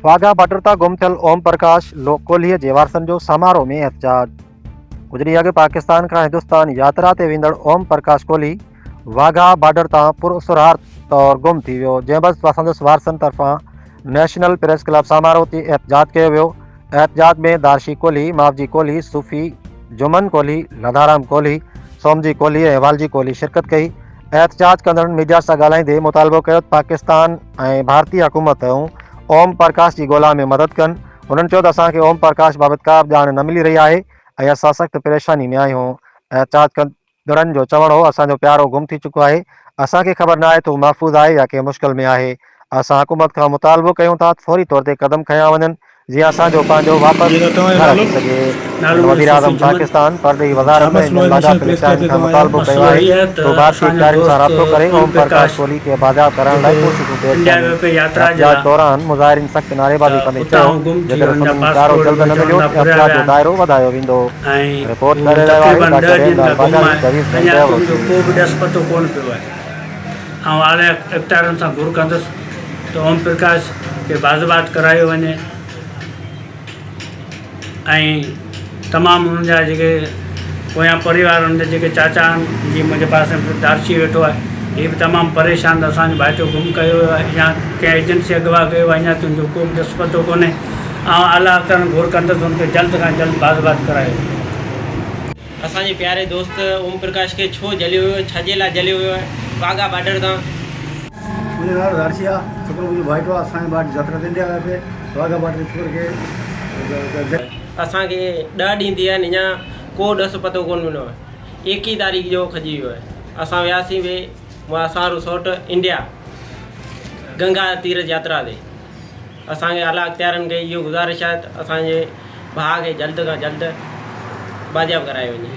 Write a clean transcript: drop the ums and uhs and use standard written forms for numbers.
Wagah border तां गुम थियल ओम प्रकाश कोहलीअ जे वारसनि जो समारोह में एहतजाज। गुज़री अॻु पाकिस्तान खां हिंदुस्तान यात्रा ते वेंदड़ ओम प्रकाश कोहली वाघा बॉर्डर तां पुरसरार तौरु गुम थी वियो, जंहिं संदसि वारसनि तरफ़ां नेशनल प्रेस क्लब समारोह ते एहतजाज कयो वियो। एहतजाज में दारशी कोहली, मावजी कोहली, सूफ़ी जुमन कोहली, लधाराम कोहली, सोमजी कोहली ऐं वालजी कोहली शिरकत कई। एहतजाज कंदड़नि मीडिया सां ॻाल्हाईंदे मुतालबो कयो त पाकिस्तान ऐं भारतीय हुकूमत ओम प्रकाश की ॻोल्हा में मदद कनि। उन्हनि चयो त असांखे ओम प्रकाश बाबति का बि ॼाण न मिली रही आहे ऐं असां सख़्तु परेशानी में आहियूं। एहतजाज कंदड़नि जो चवणु हो, असांजो प्यारो गुम थी चुको आहे, असांखे ख़बर न आहे त हू महफ़ूज़ आहे या कंहिं मुश्किल में आहे। असां हुकूमत खां मुतालबो कयूं था फौरी तौर ते क़दम खयां वञनि जीअं असांजो पंहिंजो वापसि घर अची सघे। वज़ीर आज़म पाकिस्तान परॾेही वज़ारत में इन लाॻापियल इख्तियारनि खां मुतालबो कयो आहे तो भारतीय इख्तियारनि सां राब्तो करे ओम प्रकाश कोहली खे बाज़ाब करण लाइ कोशिशूं तेज़ कनि। एहतजाज दौरान मुज़ाहिरीन सख़्तु नारेबाज़ी कंदे चयो, जेकर संदनि चारो जल्द न मिलियो त एहतजाज जो दाइरो वधायो वेंदो। रिपोर्ट करे रहियो आहे डॉक्टर रेमलाल बाजारी, 24 घंटे अवरोध। को बि ॾस पतो कोन पियो आहे ऐं हाणे इख़्तियारनि सां घुर कंदुसि त ओम प्रकाश खे बाज़ाबात करायो वञे ऐं तमामु हुननि जा जेके पोयां परिवार हुनजा जेके चाचा आहिनि, जीअं मुंहिंजे पासे में दारशी वेठो आहे, इहे बि तमामु परेशान त असांजो भाइटियो गुम कयो वियो आहे या कंहिं एजेंसी अगवा कयो आहे, अञा तुंहिंजो को बि ॾस पतो कोन्हे। ऐं आला अफ़सरनि घुर कंदुसि हुनखे जल्द खां जल्द बाज़ाबात करायो। असांजे प्यारे दोस्त ओम प्रकाश खे छो जलियो हुयो, छाजे लाइ जलियो हुयो आहे वाघा बॉर्डर तां? मुंहिंजो नालो दारशी आहे, छोकिरो मुंहिंजो भाइटो आहे। असांजे ॿार यात्रा ते इंडिया विया पिए वाघा बॉर्डर छोकिरे खे। असांखे 10 ॾींहं थी विया आहिनि, अञा को ॾस पतो कोन मिलियो आहे। 21 तारीख़ जो खजी वियो आहे। असां वियासीं वे असां रिसोर्ट इंडिया गंगा तीर्थ यात्रा ते। असांखे आला इख्तियारनि खे इहो गुज़ारिश आहे त असांजे भाउ खे जल्द खां जल्द बाज़ाब करायो वञे।